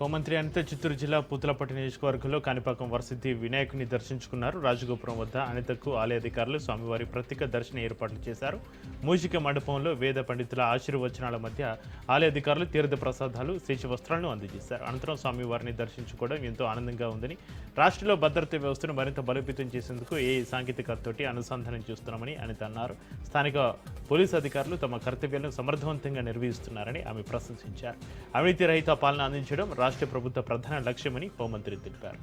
హోంమంత్రి అనిత చిత్తూరు జిల్లా పూతలపట్టు నియోజకవర్గంలో కాణిపాకం వరసిద్ధి వినాయకుని దర్శించుకున్నారు. రాజగోపురం వద్ద అనితకు ఆలయ అధికారులు స్వామివారి ప్రత్యేక దర్శన ఏర్పాట్లు చేశారు. మూషిక మండపంలో వేద పండితుల ఆశీర్వచనాల మధ్య ఆలయ అధికారులు తీర్థ ప్రసాదాలు, శేష వస్త్రాలను అందజేశారు. అనంతరం స్వామివారిని దర్శించుకోవడం ఎంతో ఆనందంగా ఉందని, రాష్ట్రంలో భద్రతా వ్యవస్థను మరింత బలోపేతం చేసేందుకు ఏ సాంకేతికతతోటి అనుసంధానం చేస్తున్నామని అనిత అన్నారు. స్థానిక పోలీసు అధికారులు తమ కర్తవ్యాలను సమర్థవంతంగా నిర్వహిస్తున్నారని ఆమె ప్రశంసించారు. అవినీతి రహిత పాలన అందించడం రాష్ట్ర ప్రభుత్వ ప్రధాన లక్ష్యమని హోంమంత్రి తెలిపారు.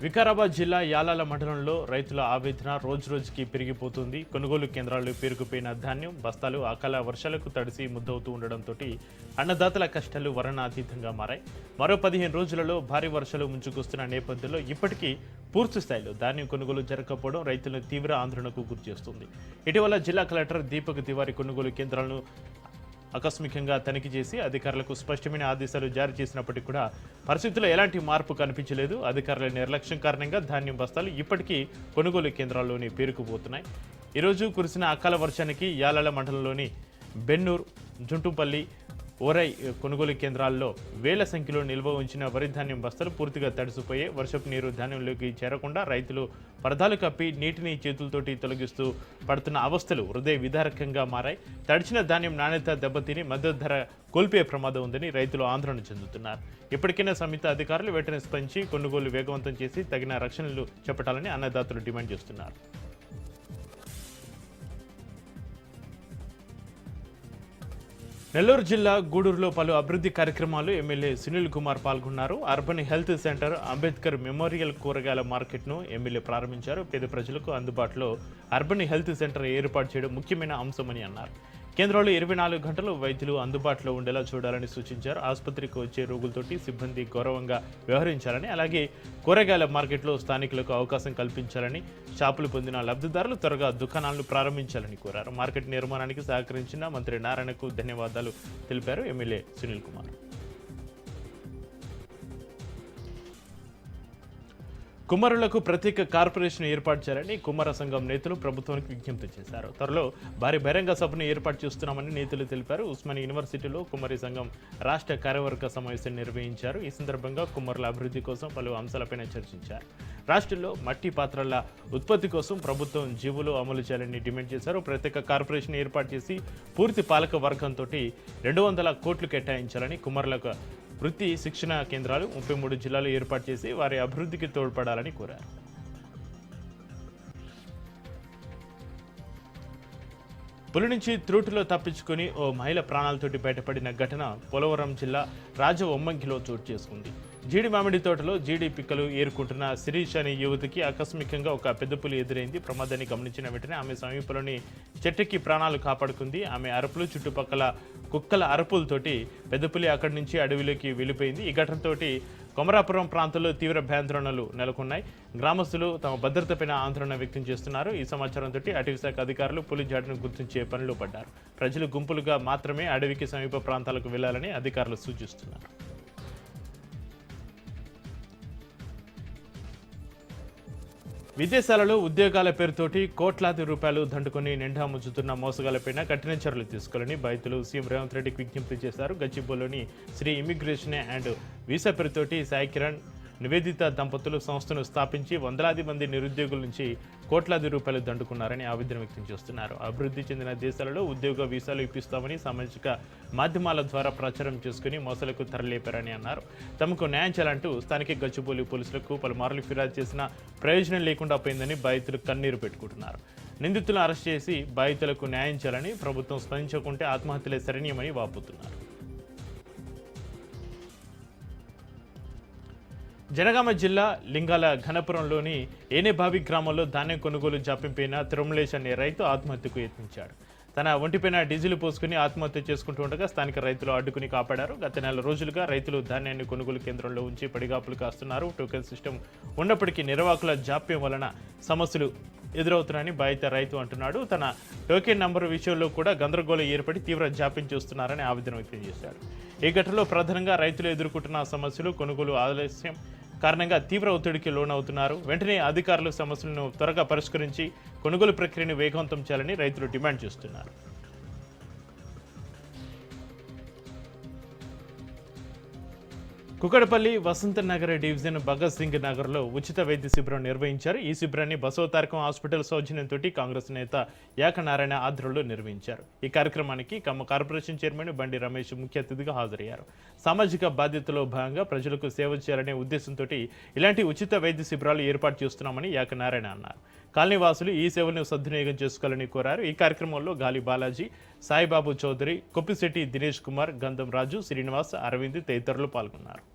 వికారాబాద్ జిల్లా యాలాల మండలంలో రైతుల ఆవేదన రోజురోజుకి పెరిగిపోతుంది. కొనుగోలు కేంద్రాల్లో పేరుకుపోయిన ధాన్యం బస్తాలు అకాల వర్షాలకు తడిసి ముద్దవుతూ ఉండడంతో అన్నదాతల కష్టాలు వర్ణనాతీతంగా మారాయి. మరో 15 రోజులలో భారీ వర్షాలు ముంచుకొస్తున్న నేపథ్యంలో ఇప్పటికీ పూర్తి స్థాయిలో ధాన్యం కొనుగోలు జరగకపోవడం రైతులను తీవ్ర ఆందోళనకు గురిచేస్తుంది. ఇటీవల జిల్లా కలెక్టర్ దీపక్ తివారీ కొనుగోలు కేంద్రాలను ఆకస్మికంగా తనిఖీ చేసి అధికారులకు స్పష్టమైన ఆదేశాలు జారీ చేసినప్పటికీ కూడా పరిస్థితుల్లో ఎలాంటి మార్పు కనిపించలేదు. అధికారుల నిర్లక్ష్యం కారణంగా ధాన్యం బస్తాలు ఇప్పటికీ కొనుగోలు కేంద్రాల్లోని పేరుకుపోతున్నాయి. ఈరోజు కురిసిన అకాల వర్షానికి యాలాల మండలంలోని బెన్నూరు, జుంటుపల్లి, ఓరై కొనుగోలు కేంద్రాల్లో వేల సంఖ్యలో నిల్వ ఉంచిన వరి ధాన్యం బస్తాలు పూర్తిగా తడిసిపోయే. వర్షపు నీరు ధాన్యంలోకి చేరకుండా రైతులు పరదాలు కప్పి నీటిని చేతులతోటి తొలగిస్తూ పడుతున్న అవస్థలు హృదయ విదారకంగా మారాయి. తడిచిన ధాన్యం నాణ్యత దెబ్బతిని మద్దతు ధర కోల్పోయే ప్రమాదం ఉందని రైతులు ఆందోళన చెందుతున్నారు. ఇప్పటికైనా సంయుక్త అధికారులు వెంటనే స్పందించి కొనుగోలు వేగవంతం చేసి తగిన రక్షణలు చేపట్టాలని అన్నదాతలు డిమాండ్ చేస్తున్నారు. నెల్లూరు జిల్లా గూడూరులో పలు అభివృద్ధి కార్యక్రమాలు ఎమ్మెల్యే సునీల్ కుమార్ పాల్గొన్నారు. Urban health centre, Ambedkar memorial కూరగాయల మార్కెట్ను ఎమ్మెల్యే ప్రారంభించారు. పేద ప్రజలకు అందుబాటులో అర్బన్ హెల్త్ సెంటర్ ఏర్పాటు చేయడం ముఖ్యమైన అంశమని అన్నారు. కేంద్రంలో 24 గంటలు వైద్యులు అందుబాటులో ఉండేలా చూడాలని సూచించారు. ఆసుపత్రికి వచ్చే రోగులతోటి సిబ్బంది గౌరవంగా వ్యవహరించాలని, అలాగే కూరగాయల మార్కెట్లో స్థానికులకు అవకాశం కల్పించాలని, షాపులు పొందిన లబ్ధిదారులు త్వరగా దుకాణాలను ప్రారంభించాలని కోరారు. మార్కెట్ నిర్మాణానికి సహకరించిన మంత్రి నారాయణకు ధన్యవాదాలు తెలిపారు ఎమ్మెల్యే సునీల్ కుమార్. కుమ్మరులకు ప్రత్యేక కార్పొరేషన్ ఏర్పాటు చేయాలని కుమ్మర సంఘం నేతలు ప్రభుత్వానికి విజ్ఞప్తి చేశారు. త్వరలో భారీ బహిరంగ సభను ఏర్పాటు చేస్తున్నామని నేతలు తెలిపారు. ఉస్మానియా యూనివర్సిటీలో కుమ్మరి సంఘం రాష్ట్ర కార్యవర్గ సమావేశం నిర్వహించారు. ఈ సందర్భంగా కుమ్మరుల అభివృద్ధి కోసం పలు అంశాలపైన చర్చించారు. రాష్ట్రంలో మట్టి పాత్రల ఉత్పత్తి కోసం ప్రభుత్వం జీవోలు అమలు చేయాలని డిమాండ్ చేశారు. ప్రత్యేక కార్పొరేషన్ ఏర్పాటు చేసి పూర్తి పాలక వర్గంతో 200 కోట్లు కేటాయించాలని, కుమ్మరులకు వృత్తి శిక్షణ కేంద్రాలు 33 జిల్లాలు ఏర్పాటు చేసి వారి అభివృద్ధికి తోడ్పడాలని కోరారు. పులి నుంచి త్రూటులో తప్పించుకుని ఓ మహిళ ప్రాణాలతోటి బయటపడిన ఘటన పోలవరం జిల్లా రాజవొమ్మంగిలో చోటు చేసుకుంది. జీడి మామిడి తోటలో జీడి పిక్కలు ఏరుకుంటున్న శిరీష్ అనే యువతికి ఆకస్మికంగా ఒక పెద్ద పులి ఎదురైంది. ప్రమాదాన్ని గమనించిన వెంటనే ఆమె సమీపంలోని చెట్టుకి ప్రాణాలు కాపాడుకుంది. ఆమె అరుపులు, చుట్టుపక్కల కుక్కల అరుపులతోటి పెద్ద పులి అక్కడి నుంచి అడవిలోకి వెళ్ళిపోయింది. ఈ ఘటనతోటి కొమరాపురం ప్రాంతంలో తీవ్ర భయాందోళనలు నెలకొన్నాయి. గ్రామస్తులు తమ భద్రతపైన ఆందోళన వ్యక్తం చేస్తున్నారు. ఈ సమాచారంతో అటవీశాఖ అధికారులు పులి జాడను గుర్తించే పనిలో పడ్డారు. ప్రజలు గుంపులుగా మాత్రమే అడవికి సమీప ప్రాంతాలకు వెళ్లాలని అధికారులు సూచిస్తున్నారు. విదేశాలలో ఉద్యోగాల పేరుతోటి కోట్లాది రూపాయలు దండుకొని నిండా ముంచుతున్న మోసగాలపైన కఠిన చర్యలు తీసుకోవాలని బాధితులు సీఎం రేవంత్ రెడ్డికి విజ్ఞప్తి చేశారు. గచ్చిబౌలిలోని శ్రీ ఇమిగ్రేషన్ అండ్ వీసా పేరుతోటి సాయి కిరణ్, నివేదిత దంపతులు సంస్థను స్థాపించి వందలాది మంది నిరుద్యోగుల నుంచి కోట్లాది రూపాయలు దండుకున్నారని ఆవేదన వ్యక్తం చేస్తున్నారు. అభివృద్ధి చెందిన దేశాలలో ఉద్యోగ వీసాలు ఇప్పిస్తామని సామాజిక మాధ్యమాల ద్వారా ప్రచారం చేసుకుని మోసాలకు తరలేపారని అన్నారు. తమకు న్యాయం చేయాలంటూ స్థానిక గచ్చిబౌలి పోలీసులకు పలుమార్లు ఫిర్యాదు చేసినా ప్రయోజనం లేకుండా పోయిందని బాధితులు కన్నీరు పెట్టుకుంటున్నారు. నిందితులను అరెస్ట్ చేసి బాధితులకు న్యాయం చేయాలని, ప్రభుత్వం స్పందించకుంటే ఆత్మహత్యలే శరణ్యమని వాపోతున్నారు. జనగామ జిల్లా లింగాల ఘనపురంలోని ఏనేబావి గ్రామంలో ధాన్యం కొనుగోలు జాప్యంపైన తిరుమలేష్ అనే రైతు ఆత్మహత్యకు యత్నించాడు. తన ఒంటిపైన డీజిల్ పోసుకుని ఆత్మహత్య చేసుకుంటూ ఉండగా స్థానిక రైతులు అడ్డుకుని కాపాడారు. గత నెల రోజులుగా రైతులు ధాన్యాన్ని కొనుగోలు కేంద్రంలో ఉంచి పడిగాపులు కాస్తున్నారు. టోకెన్ సిస్టమ్ ఉన్నప్పటికీ నిర్వాహకుల జాప్యం వలన సమస్యలు ఎదురవుతున్నాయని బాధిత రైతు అంటున్నాడు. తన టోకెన్ నంబరు విషయంలో కూడా గందరగోళం ఏర్పడి తీవ్ర జాప్యం చేస్తున్నారని ఆవేదన వ్యక్తం చేశాడు. ఈ ఘటనలో ప్రధానంగా రైతులు ఎదుర్కొంటున్న సమస్యలు కొనుగోలు ఆలస్యం కారణంగా తీవ్ర ఒత్తిడికి లోనవుతున్నారు. వెంటనే అధికారులు సమస్యలను త్వరగా పరిష్కరించి కొనుగోలు ప్రక్రియను వేగవంతం చేయాలని రైతులు డిమాండ్ చేస్తున్నారు. కుకడపల్లి వసంత నగర్ డివిజన్ భగత్ సింగ్ నగర్లో ఉచిత వైద్య శిబిరం నిర్వహించారు. ఈ శిబిరాన్ని బసవతారకం హాస్పిటల్ సౌజన్యంతో కాంగ్రెస్ నేత యాకనారాయణ ఆధ్వర్యంలో నిర్వహించారు. ఈ కార్యక్రమానికి ఖమ్మం కార్పొరేషన్ చైర్మన్ బండి రమేష్ ముఖ్య అతిథిగా హాజరయ్యారు. సామాజిక బాధ్యతలో భాగంగా ప్రజలకు సేవ చేయాలనే ఉద్దేశంతో ఇలాంటి ఉచిత వైద్య శిబిరాలు ఏర్పాటు చేస్తున్నామని యాకనారాయణ అన్నారు. కాలనీవాసులు ఈ సేవలను సద్వినియోగం చేసుకోవాలని కోరారు. ఈ కార్యక్రమంలో గాలి బాలాజీ, సాయిబాబు చౌదరి, కొప్పిశెట్టి దినేష్ కుమార్, గంధం రాజు, శ్రీనివాస్, అరవింద్ తదితరులు పాల్గొన్నారు.